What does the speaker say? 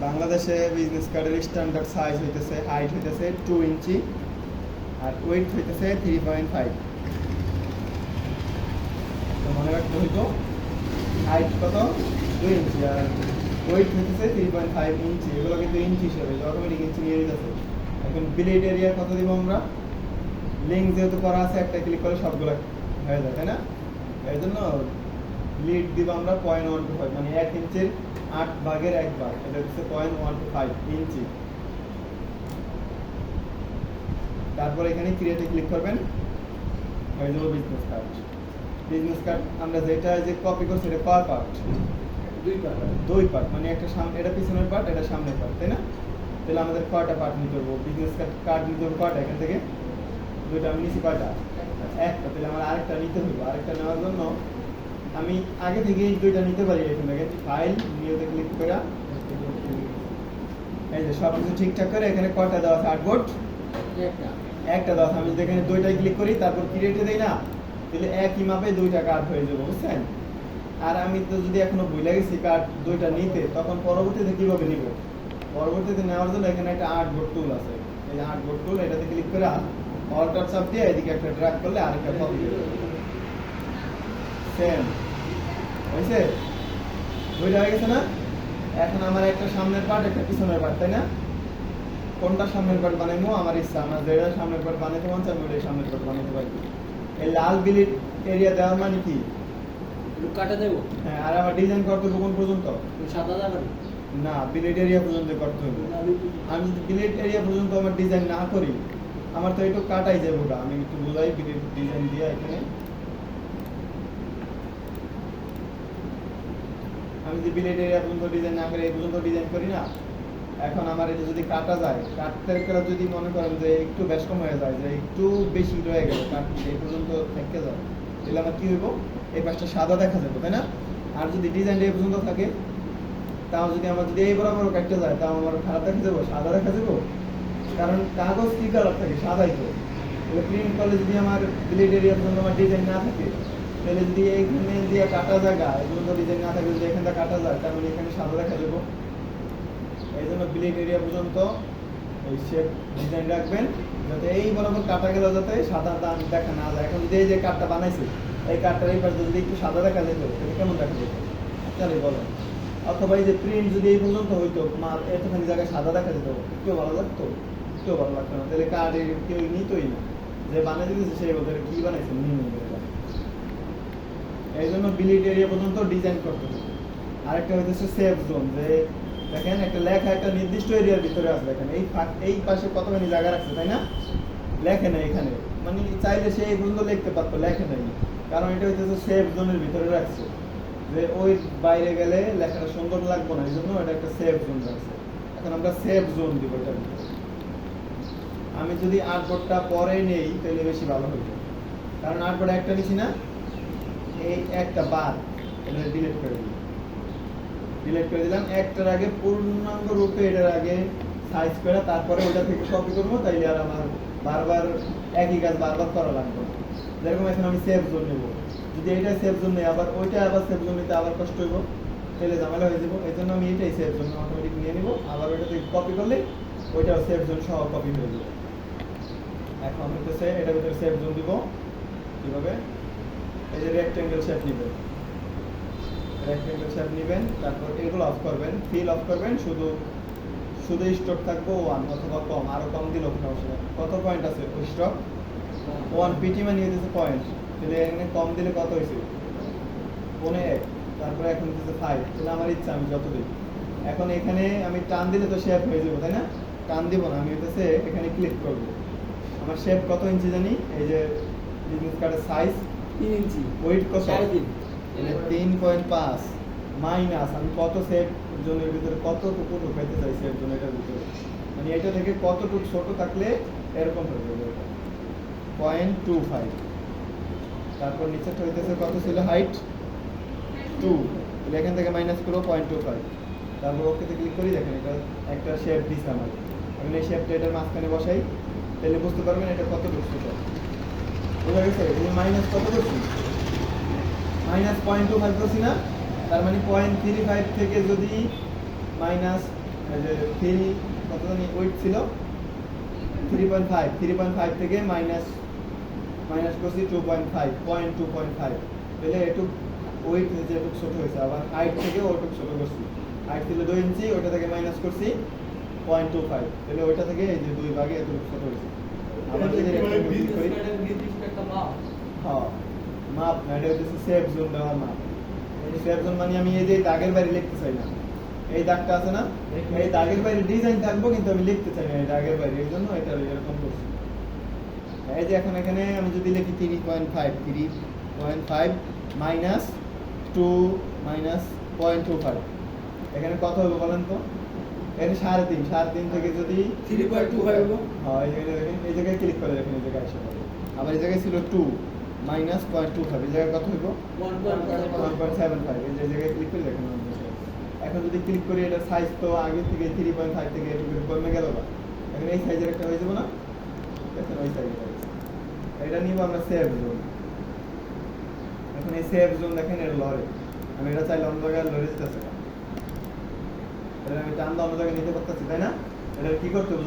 বাংলাদেশে বিজনেস কার্ডের standard size হইতেছে, হাইট হইতেছে 2 ইঞ্চি আর ওয়েট হইতেছে 3.5। তো মনে রাখতে হইতো হাইট কত 2 ইঞ্চি আর ওয়েট হইতেছে 3.5 ইঞ্চি। এগুলো কিন্তু ইঞ্চি হিসেবে অটোমেটিক ইঞ্চি নিয়ে নিতেছে। এখন বিলেট এরিয়া কত দিব আমরা? লিঙ্ক যেহেতু করা আছে, একটা ক্লিক করে সবগুলো হয়ে যায়, তাই না? এর জন্য লিড দিব আমরা 0.125, মানে 1 ইঞ্চির 8 ভাগের 1 ভাগ, এটা হচ্ছে 0.125 ইঞ্চি। তারপর এখানে ক্রিয়েটে ক্লিক করবেন, হয়ে যাবে বিজনেস কার্ড। বিজনেস কার্ড আমরা যেটা যে কপি করছি এটা কয় পার্ট? দুই পার্ট, মানে একটা সামনে, এটা পিছনের পার্ট, এটা সামনের পার্ট, তাই না? তাহলে আমাদের কয়টা পার্ট নিতে হবে? বিজনেস কার্ড নিতে হবে কয়টা? এখান থেকে দুইটা, আমি নিচ্ছি কয়টা? একটা। তাহলে আমার আরেকটা নিতে হবে। আরেকটা নেওয়ার জন্য আমি আগে থেকে এই দুইটা নিতে পারি। এখান থেকে ফাইল নিউতে ক্লিক করে এই যে সব কিছু ঠিকঠাক করে এখানে কয়টা দেওয়া আছে? আর্টবোর্ড একটা দেওয়া আছে। আমি যদি এখানে দুইটাই ক্লিক করি তারপর ক্রিয়েটে দেই না, তাহলে একই মাপে দুইটা কার্ড হয়ে যাবে, বুঝছেন? আর আমি তো যদি এখনো ভুলে গেছি কার্ড দুইটা নিতে, তখন পরবর্তীতে কিভাবে নিব? পরবর্তীতে নেওয়ার জন্য এখানে একটা আর্টবোর্ড টুল আছে, এই যে আর্টবোর্ড টুল, এটাতে ক্লিক করে অল্টার চাপ দিয়ে এদিকে একটা ড্র্যাগ করলে আরেকটা কপি হয়ে যাবে। সেম হয়েছে? দুইটা হয়ে গেছে না? এখন আমার একটা সামনের পার্ট, একটা পিছনের পার্ট, তাই না? কোনটা সামনের পার্ট বানাইবো আমার ইচ্ছা, আমার যেটা সামনের পার্ট বানাইতে মন চাই আমি ওইটাই সামনের পার্ট বানাইতে পারি। এই লাল বিলিট এরিয়া দেওয়ার মানে কি? কাটা দেবো। হ্যাঁ, আর আমার ডিজাইন করতে হবে কোন পর্যন্ত? সাদা যাবে না, বিলিট এরিয়া পর্যন্ত করতে হবে। আমি যদি বিলিট এরিয়া পর্যন্ত আমার ডিজাইন না করি, আমার তো একটু কাটাই যাবে ওটা। আমি একটু বোঝাই বিলিট ডিজাইন দিয়ে এখানে। আমি যদি বিলেট এরিয়া পর্যন্ত ডিজাইন না করে এই পর্যন্ত ডিজাইন করি না, এখন আমার এটা যদি কাটা যায়, কাটতে গেলে যদি মনে করেন যে একটু বেশ কম হয়ে যায়, যে একটু বেশি রয়ে গেল, কাটতে এই পর্যন্ত থেকে যায়, তাহলে আমার কি হইব? এই পাশটা সাদা দেখা যাবে, তাই না? আর যদি ডিজাইনটা এই পর্যন্ত থাকে, তাও যদি আমার যদি এই বরাবর কাটতে যায়, তাও আমার খারাপ দেখা যাবো, সাদা দেখা যাবো। কারণ কাগজ কি কালার থাকে? সাদাই তো। প্রিন্ট করলে যদি আমার বিলেট এরিয়া পর্যন্ত আমার ডিজাইন না থাকে, তাহলে যদি এইখানে দিয়ে কাটা জায়গা এগুলো তো ডিজাইন না থাকে, যদি এখানটা কাটা যায় তার মানে এখানে সাদা দেখা যাবো। এই জন্য বিলেট এরিয়া পর্যন্ত এই শেপ ডিজাইন রাখবেন, যাতে এই বরাবর কাটা গেলে যাতে সাদা দাগ দেখা না যায়। এখন যদি এই যে কাঠটা বানাইছে, এই কাঠটার এই পাশে যদি একটু সাদা দেখা যেত, তাহলে কেমন দেখা যেত? তাহলে বলেন। অথবা এই যে প্রিন্ট যদি এই পর্যন্ত হইতো, মাল এতখানি জায়গায় সাদা দেখা যেত, কেউ ভালো লাগতো? কেউ ভালো লাগতো না। তাহলে কার্ড কেউ নিতই না। যে বানাই দিয়েছে সেই বলতে কি বানাইছে নিয়ে নেবে। এই জন্য বিলিট এরিয়া পর্যন্ত ডিজাইন করতে হবে। আরেকটা হইতেছে সেফ জোন, যে দেখেন একটা লেখা একটা নির্দিষ্ট এরিয়ার ভিতরে আছে, দেখেন এই পাশে কতখানি জায়গা রাখছে, তাই না? লেখে নাই এখানে, মানে চাইলে সে এই পর্যন্ত লিখতে পারতো, লেখে নাই। কারণ এটা হইতেছে সেফ জোনের ভিতরে রাখছে, যে ওই বাইরে গেলে লেখাটা সুন্দর লাগবে না, এই জন্য এটা একটা সেফ জোন রাখছে। এখন আমরা সেফ জোন দিব এটার ভিতরে। আমি যদি আর্টবোর্ডটা পরে নেই তাহলে বেশি ভালো হইতো, কারণ আর্টবোর্ড একটা নিছি না, এই একটা বাদ এটা ডিলিট করে দিই। ডিলিট করে দিলাম। একটার আগে পূর্ণাঙ্গ রূপে এটার আগে সাইজ করে তারপরে ওটা থেকে কপি করবো, তাইলে আর আমার বারবার একই কাজ বারবার করা লাগবে না। যেরকম এখন আমি সেফ জোন নেবো, যদি এইটা সেফ জোন নেই আবার ওইটা আবার সেফ জোন নিতে আবার কষ্ট হইব, তাহলে ঝামেলা হয়ে যাবো। এই জন্য আমি এটাই সেফ জোন অটোমেটিক নিয়ে নিবো, আবার ওইটা থেকে কপি করলে ওইটাও সেফ জোন সহ কপি হয়ে যাবে। এখন হইতেছে এটার ভিতরে সেফ জোন দিব কিভাবে? এই যে রেক্টেঙ্গেল শেপ নেবেন, রেক্টেঙ্গেল শেপ নেবেন, তারপর এগুলো অফ করবেন, ফিল অফ করবেন, শুধু স্টক থাকবো 1 অথবা কম, আরো কম দিলেও কোনো অসুবিধা নেই। কত পয়েন্ট আছে ওই স্টক? 1 পিটি মানে হইতেছে পয়েন্ট, তাহলে এখানে কম দিলে কত হয়েছে? 1.1, তারপরে এখন হইতেছে 5, তাহলে আমার ইচ্ছা আমি যত দিই। এখন এখানে আমি টান দিলে তো শেপ হয়ে যাবো, তাই না? টান দিব না, আমি হইতেছে এখানে ক্লিক করবো। আমার শেপ কত ইঞ্চি জানি? এই যে বিজনেস কার্ডের সাইজ 3 ইঞ্চি, ওয়েট কত? 3.5, 3.5 মাইনাস আমি কত সেফ জোনের ভিতরে কতটুকু ঢুকাইতে চাই সেফ জোন এটার ভিতরে, মানে এটা থেকে কতটুকু ছোট থাকলে এরকম হয়ে যাবে, 0.25। তারপর নিচেটা হইতেছে কত ছিল? হাইট 2, তাহলে এখান থেকে মাইনাস করবো 0.25। তারপর ওকেতে ক্লিক করি, দেখেন এটা একটা শেপ দিচ্ছে আমার। আমি এই শেপটা এটার মাঝখানে বসাই, তাহলে বুঝতে পারবেন এটা কতটুকু ছোট। বোঝা গেছে? এই মাইনাস কত করছি? -0.25 করছি না? তার মানে 0.35 থেকে যদি মাইনাস এই যে 3 কত জানি ওয়েট ছিল 3.5 থেকে মাইনাস করছি 2.5 0.2.5 তাহলে একটু ওয়েট হয়েছে একটু ছোট হয়েছে আবার হাইট থেকে ওটু ছোট করছি হাইট ছিল 2 ইঞ্চি ওটা থেকে মাইনাস করছি 0.25 তাহলে ওইটা থেকে এই যে 2 ভাগে এত ছোট হয়েছে আবার যদি একটা ক্লিক করি হ্যাঁ মাপ না এটা হচ্ছে সেভ জোন দেওয়ার মাপ এই সেভ জোন মানে আমি এই যে দাগের বাইরে লিখতে চাই না এই দাগটা আছে না এই দাগের বাইরে ডিজাইন থাকবো কিন্তু আমি লিখতে চাই না এই দাগের বাইরে এই জন্য এটা এরকম করছি এই যে এখন এখানে আমি যদি লিখি 3.5 মাইনাস 2 মাইনাস 0.25 এখানে কত হবে বলেন তো এখানে 3.5 থেকে যদি 3.25 হলো হ্যাঁ এই জায়গায় দেখেন এই জায়গায় ক্লিক করে দেখেন এই জায়গায় আসে আবার এই জায়গায় ছিল 2 মাইনাস 0.25 এই জায়গায় কত হইব 1.75 এই যে জায়গায় ক্লিক করে দেখেন এখন যদি ক্লিক করি এটা সাইজ তো আগে থেকে 3.5 থেকে একটু কমে গেল না এখন এই সাইজের একটা হয়ে যাবে না দেখেন ওই সাইজের এটা নিব আমরা সেভ জোন এখন এই সেভ জোন দেখেন এর লরে আমি এটা চাইলে অন্য জায়গায় লরে যেতেছে এটা আমি টান অন্য জায়গায় নিতে পারতেছি তাই না এটা কি করতে হবে